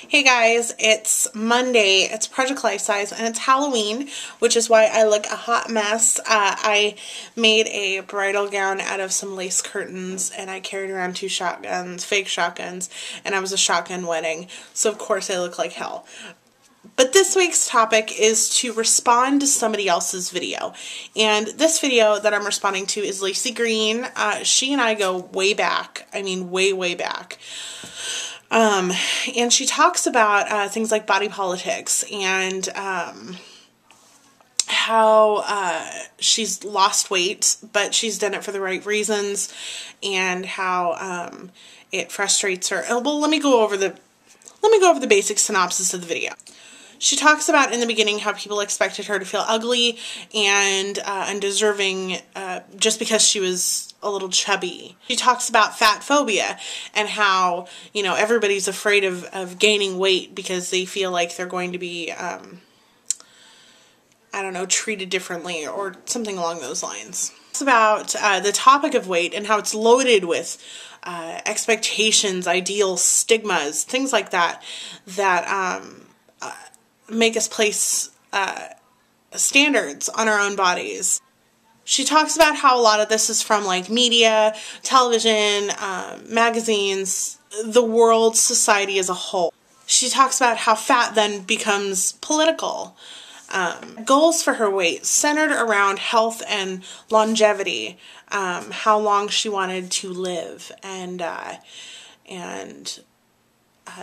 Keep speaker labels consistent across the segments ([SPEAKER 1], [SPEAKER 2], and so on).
[SPEAKER 1] Hey guys, it's Monday, it's Project Lifesize, and it's Halloween, which is why I look a hot mess. I made a bridal gown out of some lace curtains, and I carried around 2 shotguns, fake shotguns, and I was a shotgun wedding, so of course I look like hell. But this week's topic is to respond to somebody else's video. And this video that I'm responding to is Laci Green. She and I go way back. I mean, way back. And she talks about things like body politics and how she's lost weight, but she's done it for the right reasons, and how it frustrates her. Well, let me go over the basic synopsis of the video. She talks about in the beginning how people expected her to feel ugly and undeserving just because she was a little chubby. She talks about fat phobia and how, you know, everybody's afraid of gaining weight because they feel like they're going to be, I don't know, treated differently or something along those lines. It's about the topic of weight and how it's loaded with expectations, ideals, stigmas, things like that, that make us place standards on our own bodies. She talks about how a lot of this is from like media, television, magazines, the world, society as a whole. She talks about how fat then becomes political. Goals for her weight centered around health and longevity, how long she wanted to live, and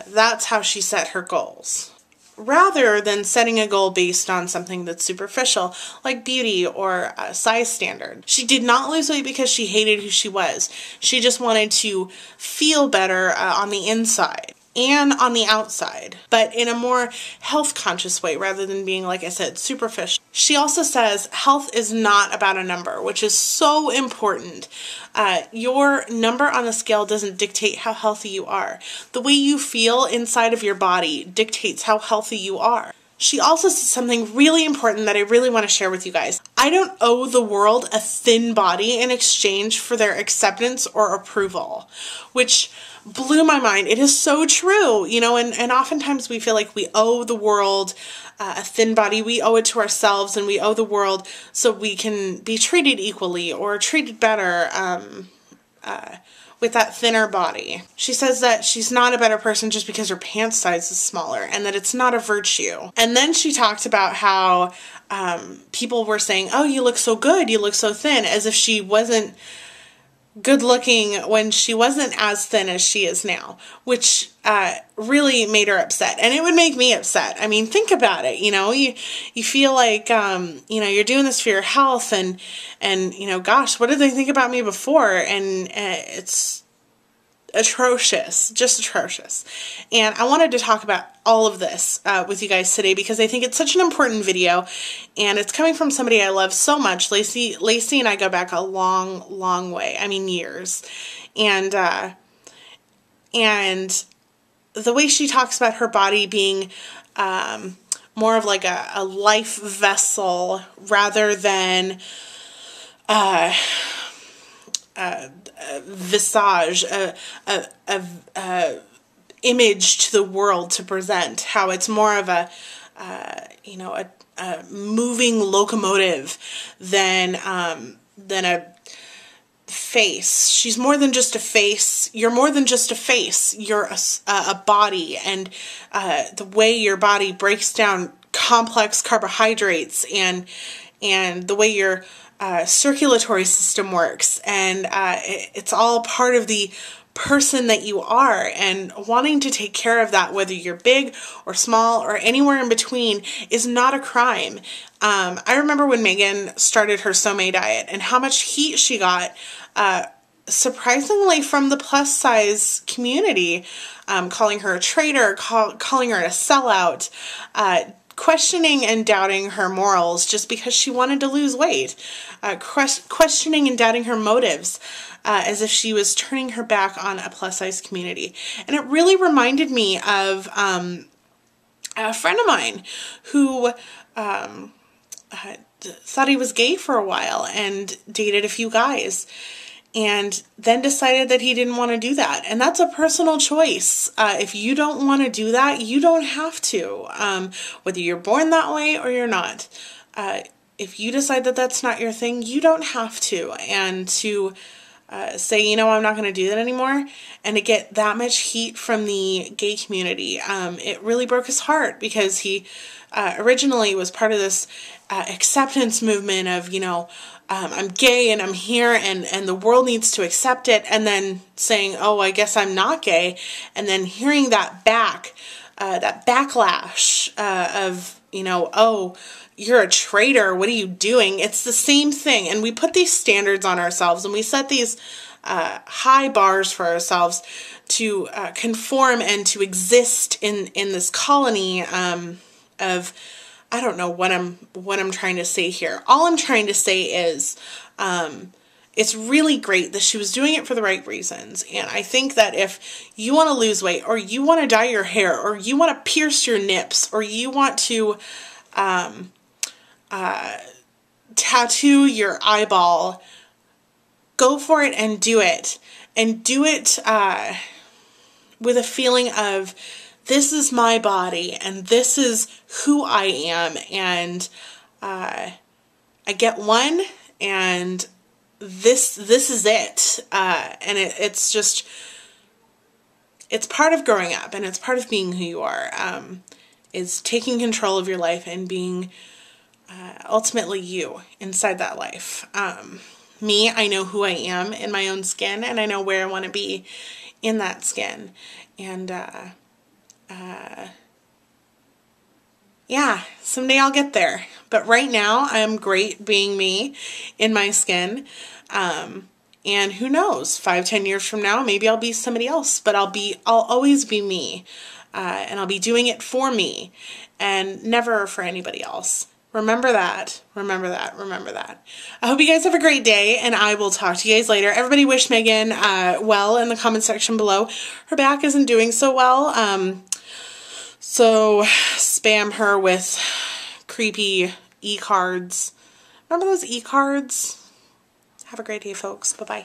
[SPEAKER 1] that's how she set her goals, rather than setting a goal based on something that's superficial, like beauty or a size standard. She did not lose weight because she hated who she was. She just wanted to feel better on the inside and on the outside, but in a more health-conscious way rather than being, like I said, superficial. She also says health is not about a number, which is so important. Your number on the scale doesn't dictate how healthy you are. The way you feel inside of your body dictates how healthy you are. She also says something really important that I really want to share with you guys. I don't owe the world a thin body in exchange for their acceptance or approval, which blew my mind. It is so true, you know, and oftentimes we feel like we owe the world a thin body. We owe it to ourselves, and we owe the world so we can be treated equally or treated better with that thinner body. She says that she's not a better person just because her pants size is smaller, and that it's not a virtue. And then she talked about how people were saying, oh, you look so good, you look so thin, as if she wasn't good looking when she wasn't as thin as she is now, which really made her upset. And it would make me upset. I mean, think about it, you know, you feel like, you know, you're doing this for your health, and you know, gosh, what did they think about me before? And it's atrocious, just atrocious. And I wanted to talk about all of this with you guys today because I think it's such an important video, and it's coming from somebody I love so much. Laci and I go back a long way. I mean, years. And the way she talks about her body being more of like a life vessel rather than visage, a image to the world to present, how it's more of a, you know, a moving locomotive than a face. She's more than just a face. You're more than just a face. You're a body, and the way your body breaks down complex carbohydrates, and the way your circulatory system works, and it's all part of the person that you are, and wanting to take care of that, whether you're big or small or anywhere in between, is not a crime. I remember when Megan started her Some diet and how much heat she got, surprisingly, from the plus size community, calling her a traitor, calling her a sellout, questioning and doubting her morals just because she wanted to lose weight, questioning and doubting her motives, as if she was turning her back on a plus-size community. And it really reminded me of a friend of mine who thought he was gay for a while and dated a few guys. and then decided that he didn't want to do that. And that's a personal choice. If you don't want to do that, you don't have to, whether you're born that way or you're not. If you decide that that's not your thing, you don't have to. And to say, you know, I'm not going to do that anymore, and to get that much heat from the gay community, it really broke his heart, because he originally was part of this acceptance movement of, you know, I'm gay and I'm here and the world needs to accept it, and then saying, oh, I guess I'm not gay, and then hearing that backlash of, you know, oh, you're a traitor, what are you doing? It's the same thing. And we put these standards on ourselves, and we set these high bars for ourselves to conform and to exist in this colony of, I don't know what I'm trying to say here. All I'm trying to say is it's really great that she was doing it for the right reasons. And I think that if you want to lose weight, or you want to dye your hair, or you want to pierce your nips, or you want to tattoo your eyeball, go for it and do it. And do it with a feeling of, this is my body, and this is who I am, and I get one, and this is it. And it's just, it's part of growing up, and it's part of being who you are, is taking control of your life and being ultimately you inside that life. Me, I know who I am in my own skin, and I know where I want to be in that skin. And yeah, someday I'll get there. But right now, I'm great being me in my skin. And who knows, 5-10 years from now, maybe I'll be somebody else, but I'll always be me. And I'll be doing it for me and never for anybody else. Remember that. Remember that. Remember that. I hope you guys have a great day, and I will talk to you guys later. Everybody wish Megan well in the comment section below. Her back isn't doing so well, so spam her with creepy e-cards. Remember those e-cards? Have a great day, folks. Bye-bye.